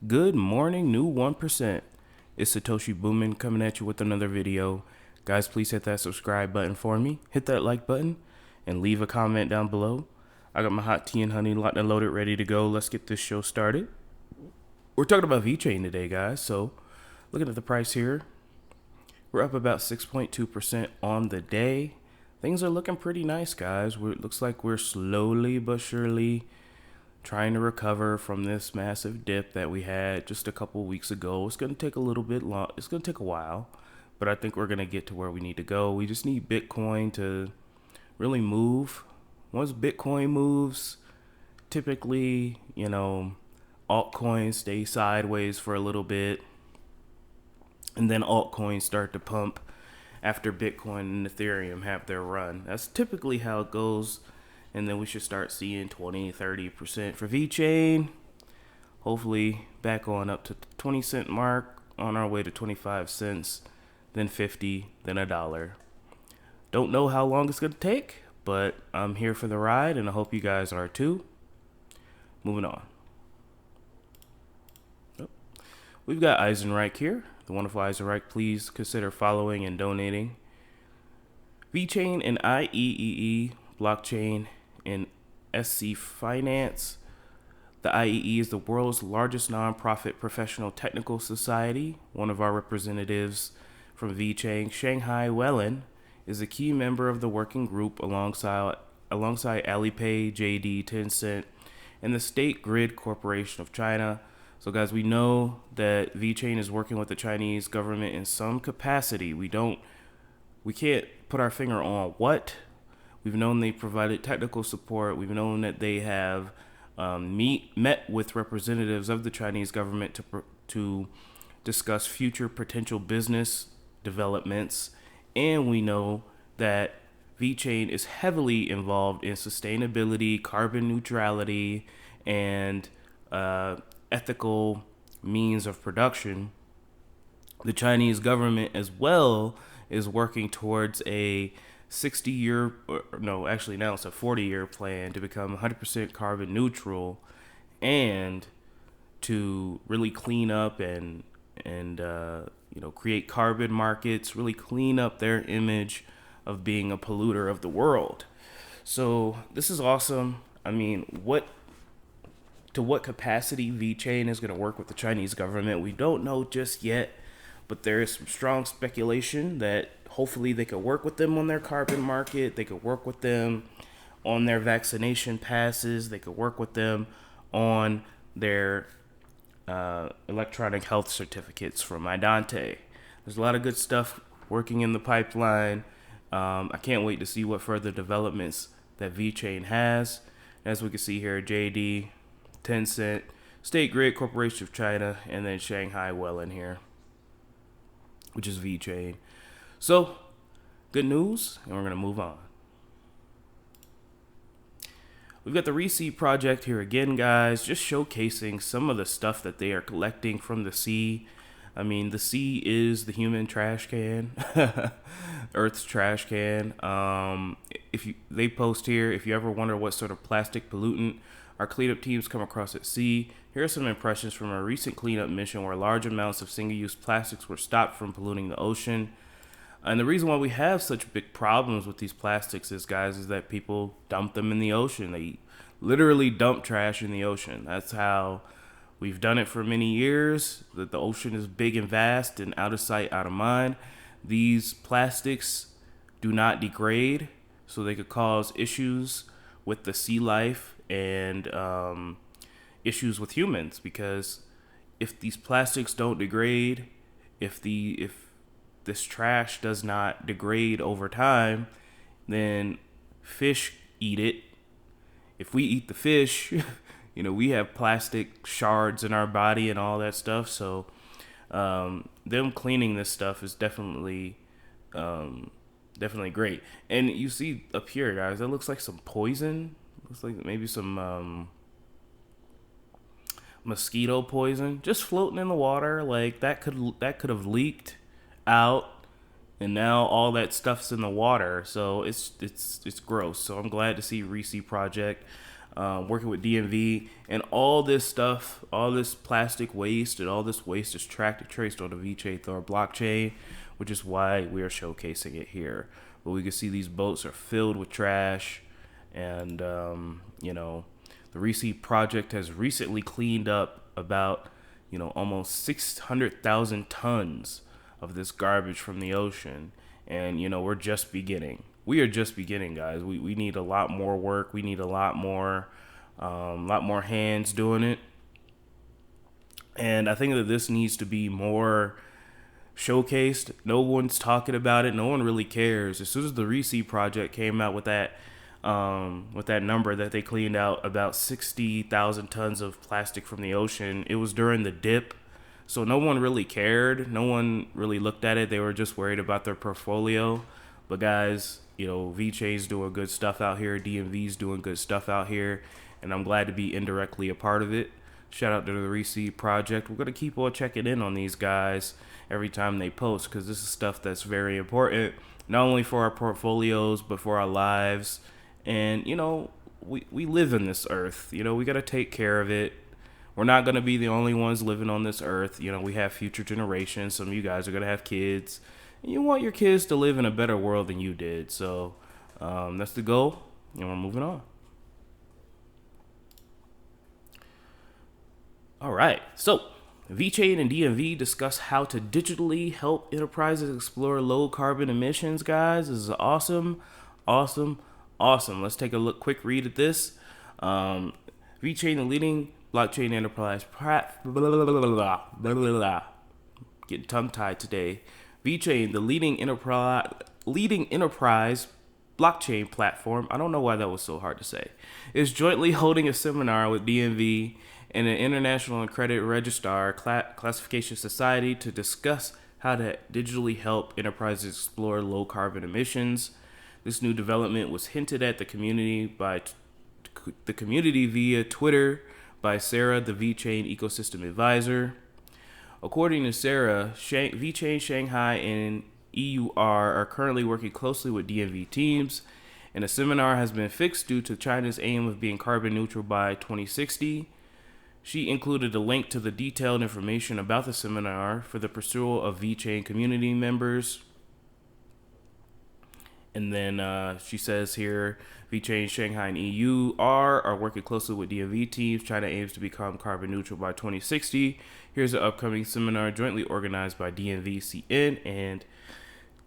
Good morning, new 1%. It's Satoshi Boomin coming at you with another video. Guys, please hit that subscribe button for me. Hit that like button and leave a comment down below. I got my hot tea and honey locked and loaded, ready to go. Let's get this show started. We're talking about VeChain today, guys. So, looking at the price here, we're up about 6.2% on the day. Things are looking pretty nice, guys. It looks like we're slowly but surely trying to recover from this massive dip that we had just a couple weeks ago. It's going to take a little bit long. It's going to take a while, but I think we're going to get to where we need to go. We just need Bitcoin to really move. Once Bitcoin moves, typically, altcoins stay sideways for a little bit, and then altcoins start to pump after Bitcoin and Ethereum have their run. That's typically how it goes. And then we should start seeing 20-30% for VeChain. Hopefully back on up to the 20-cent mark, on our way to 25 cents, then 50, then $1. Don't know how long it's going to take, but I'm here for the ride, and I hope you guys are too. Moving on. We've got Eisenreich here. The wonderful Eisenreich. Please consider following and donating. VeChain and IEEE blockchain and SC Finance. The IEEE is the world's largest nonprofit professional technical society. One of our representatives from VeChain, Shanghai Wellen, is a key member of the working group alongside Alipay, JD, Tencent, and the State Grid Corporation of China. So guys, we know that VeChain is working with the Chinese government in some capacity. We can't put our finger on what. We've known they provided technical support. We've known that they have met with representatives of the Chinese government to discuss future potential business developments. And we know that VeChain is heavily involved in sustainability, carbon neutrality, and ethical means of production. The Chinese government as well is working towards a 60-year, no, actually now it's a 40-year plan to become 100% carbon neutral, and to really clean up and create carbon markets, really clean up their image of being a polluter of the world. So this is awesome. I mean, to what capacity VeChain is going to work with the Chinese government, we don't know just yet, but there is some strong speculation that hopefully they could work with them on their carbon market. They could work with them on their vaccination passes. They could work with them on their electronic health certificates from Idante. There's a lot of good stuff working in the pipeline. I can't wait to see what further developments that VeChain has. As we can see here, JD, Tencent, State Grid Corporation of China, and then Shanghai Wellen here, which is VeChain. So, good news, and we're going to move on. We've got the RESEA project here again, guys, just showcasing some of the stuff that they are collecting from the sea. I mean, the sea is the human trash can, Earth's trash can. They post here, if you ever wonder what sort of plastic pollutant our cleanup teams come across at sea, here are some impressions from a recent cleanup mission where large amounts of single-use plastics were stopped from polluting the ocean. And the reason why we have such big problems with these plastics is that people dump them in the ocean. They literally dump trash in the ocean. That's how we've done it for many years, that the ocean is big and vast and out of sight, out of mind. These plastics do not degrade, so they could cause issues with the sea life and issues with humans, because if these plastics don't degrade, if this trash does not degrade over time, then fish eat it. If we eat the fish, we have plastic shards in our body and all that stuff. So them cleaning this stuff is definitely great. And you see up here, guys, that looks like some poison. Looks like maybe some mosquito poison just floating in the water. Like that could have leaked out, and now all that stuff's in the water. So it's gross. So I'm glad to see RESEA project working with DMV, and all this stuff, all this plastic waste, and all this waste is tracked and traced on the VeChainThor blockchain, which is why we are showcasing it here. But we can see these boats are filled with trash, and you know, the RESEA project has recently cleaned up about, you know, almost 600,000 tons of this garbage from the ocean. And, you know, we're just beginning. We are just beginning, guys. We need a lot more work. We need a lot more hands doing it. And I think that this needs to be more showcased. No one's talking about it. No one really cares. As soon as the RESEA project came out with that number that they cleaned out, about 60,000 tons of plastic from the ocean, it was during the dip. So no one really cared. No one really looked at it. They were just worried about their portfolio. But guys, you know, VeChain's doing good stuff out here. DMV's doing good stuff out here. And I'm glad to be indirectly a part of it. Shout out to the RESEA project. We're going to keep on checking in on these guys every time they post, because this is stuff that's very important, not only for our portfolios, but for our lives. And, you know, we live in this earth. You know, we got to take care of it. We're not going to be the only ones living on this earth. You know, we have future generations. Some of you guys are going to have kids. And you want your kids to live in a better world than you did. So that's the goal. And we're moving on. All right. So VeChain and DMV discuss how to digitally help enterprises explore low carbon emissions, guys. This is awesome. Let's take a quick read at this. VeChain, the leading blockchain enterprise, getting tongue-tied today. VeChain, the leading enterprise blockchain platform, I don't know why that was so hard to say, is jointly holding a seminar with DMV and an international accredited registrar classification society to discuss how to digitally help enterprises explore low carbon emissions. This new development was hinted at the community via Twitter by Sarah, the VeChain ecosystem advisor. According to Sarah, VeChain Shanghai and EUR are currently working closely with DMV teams, and a seminar has been fixed due to China's aim of being carbon neutral by 2060. She included a link to the detailed information about the seminar for the pursuit of VeChain community members. And then she says here, VeChain Shanghai and EUR are working closely with DMV teams. China aims to become carbon neutral by 2060. Here's the upcoming seminar jointly organized by DMV CN and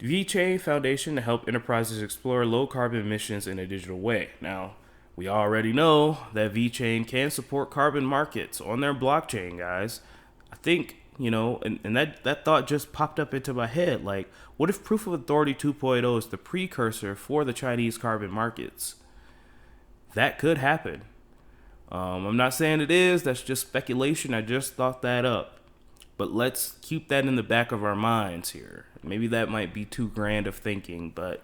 VeChain Foundation to help enterprises explore low carbon emissions in a digital way. Now, we already know that VeChain can support carbon markets on their blockchain, guys. I think, you know, and that thought just popped up into my head. Like, what if Proof of Authority 2.0 is the precursor for the Chinese carbon markets? That could happen. I'm not saying it is. That's just speculation. I just thought that up. But let's keep that in the back of our minds here. Maybe that might be too grand of thinking, but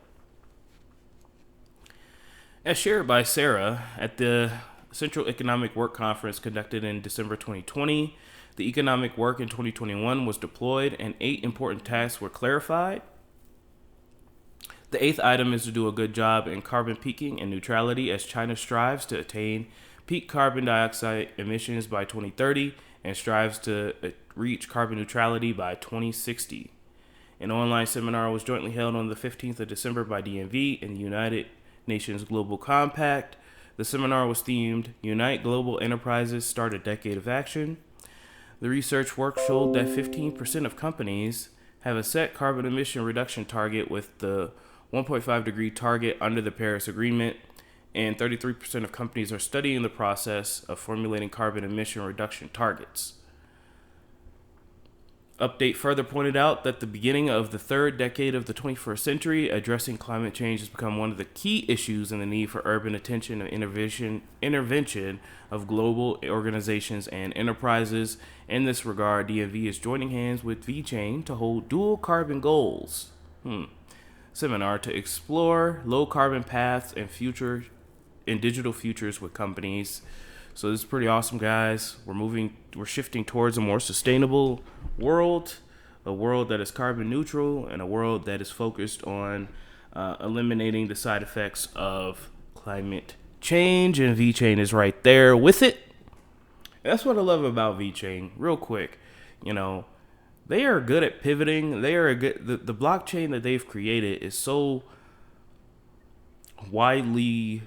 as shared by Sarah at the Central Economic Work Conference conducted in December 2020, the economic work in 2021 was deployed and 8 important tasks were clarified. The 8th item is to do a good job in carbon peaking and neutrality as China strives to attain peak carbon dioxide emissions by 2030 and strives to reach carbon neutrality by 2060. An online seminar was jointly held on the 15th of December by DMV and the United Nations Global Compact. The seminar was themed Unite Global Enterprises, Start a Decade of Action. The research work showed that 15% of companies have a set carbon emission reduction target with the 1.5 degree target under the Paris Agreement, and 33% of companies are studying the process of formulating carbon emission reduction targets. Update further pointed out that the beginning of the third decade of the 21st century, addressing climate change has become one of the key issues in the need for urban attention and intervention of global organizations and enterprises. In this regard, DMV is joining hands with VeChain to hold dual carbon goals seminar to explore low carbon paths and digital futures with companies. So this is pretty awesome, guys. We're shifting towards a more sustainable world, a world that is carbon neutral, and a world that is focused on eliminating the side effects of climate change, and VeChain is right there with it. That's what I love about VeChain. Real quick, you know, they are good at pivoting. They are the blockchain that they've created is so not widely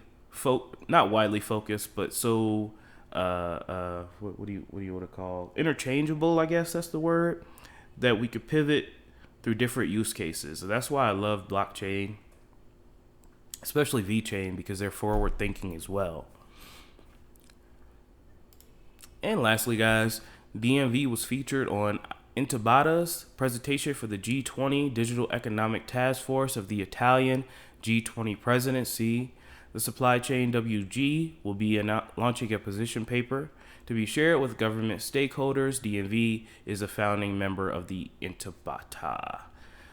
focused, but so what do you want to call interchangeable? I guess that's the word, that we could pivot through different use cases. And that's why I love blockchain, especially VeChain, because they're forward thinking as well. And lastly, guys, DMV was featured on INATBA's presentation for the G20 Digital Economic Task Force of the Italian G20 presidency. The supply chain WG will be launching a position paper to be shared with government stakeholders. DMV is a founding member of the INATBA.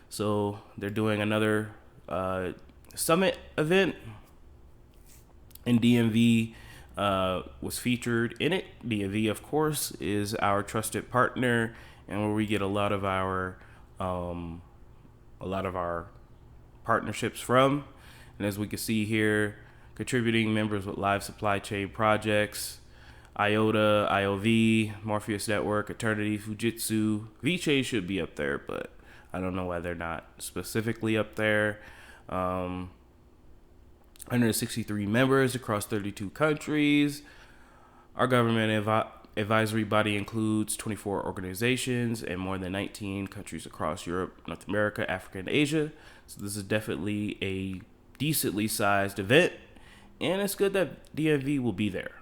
So they're doing another summit event, and DMV was featured in it. DMV, of course, is our trusted partner, and where we get a lot of our partnerships from. And as we can see here, contributing members with live supply chain projects: IOTA, IOV, Morpheus Network, Eternity, Fujitsu. VeChain should be up there, but I don't know why they're not specifically up there. 163 members across 32 countries. Our government advisory body includes 24 organizations and more than 19 countries across Europe, North America, Africa, and Asia. So this is definitely a decently sized event, and it's good that DMV will be there.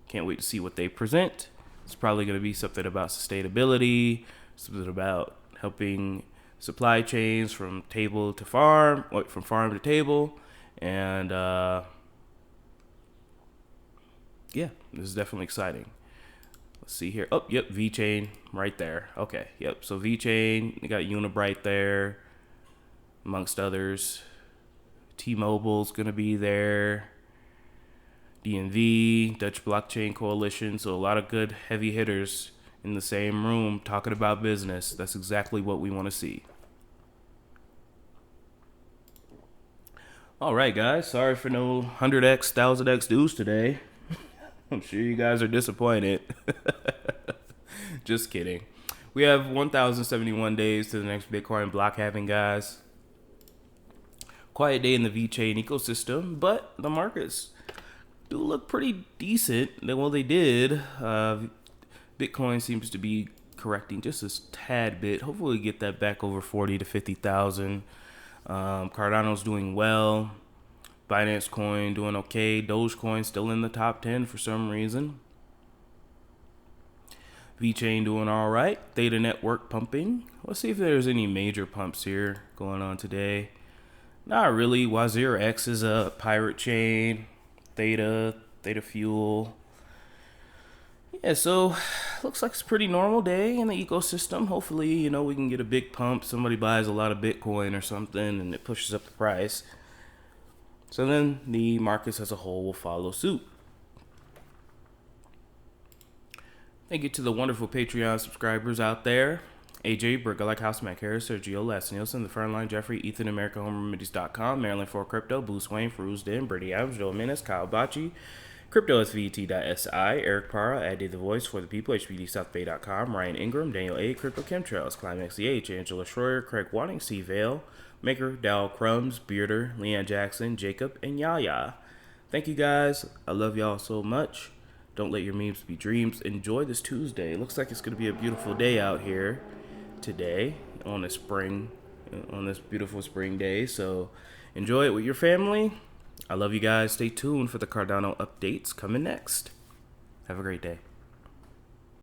Can't wait to see what they present. It's probably going to be something about sustainability, something about helping supply chains from table to farm, or from farm to table. And yeah, this is definitely exciting. Let's see here. Oh, yep, VeChain right there. Okay, yep. So VeChain, you got Unibright there, amongst others. T-Mobile's gonna be there. DNV, Dutch Blockchain Coalition. So a lot of good heavy hitters in the same room talking about business. That's exactly what we want to see. All right, guys. Sorry for no 100x, 1000x news today. I'm sure you guys are disappointed. Just kidding. We have 1,071 days to the next Bitcoin block halving, guys. Quiet day in the VeChain ecosystem, but the markets do look pretty decent. Well, they did. Bitcoin seems to be correcting just a tad bit. Hopefully we get that back over 40 to 50,000. Cardano's doing well. Binance Coin doing okay. Dogecoin still in the top 10 for some reason. VeChain doing all right. Theta Network pumping. Let's see if there's any major pumps here going on today. Not really. Wazir X is a pirate chain. Theta Fuel. Yeah, so looks like it's a pretty normal day in the ecosystem. Hopefully, we can get a big pump. Somebody buys a lot of Bitcoin or something and it pushes up the price. So then the markets as a whole will follow suit. Thank you to the wonderful Patreon subscribers out there. AJ, Brick, Like House, Mac Harris, Sergio, Les Nielsen, The Fernline, Jeffrey, Ethan, America, HomeRemedies.com, Maryland for Crypto, Bruce Wayne, Feruz Den, Brady Adams, Joe Menace, Kyle Bocci, CryptoSVT.si, Eric Parra, Addy the Voice for the People, HBDSouthBay.com, Ryan Ingram, Daniel A, Crypto Chemtrails, Climax EH, Angela Schroyer, Craig Watting, C. Vale, Maker, Dow Crumbs, Bearder, Leanne Jackson, Jacob, and Yaya. Thank you guys. I love y'all so much. Don't let your memes be dreams. Enjoy this Tuesday. Looks like it's going to be a beautiful day out here today on this beautiful spring day. So enjoy it with your family. I love you guys. Stay tuned for the Cardano updates coming next. Have a great day.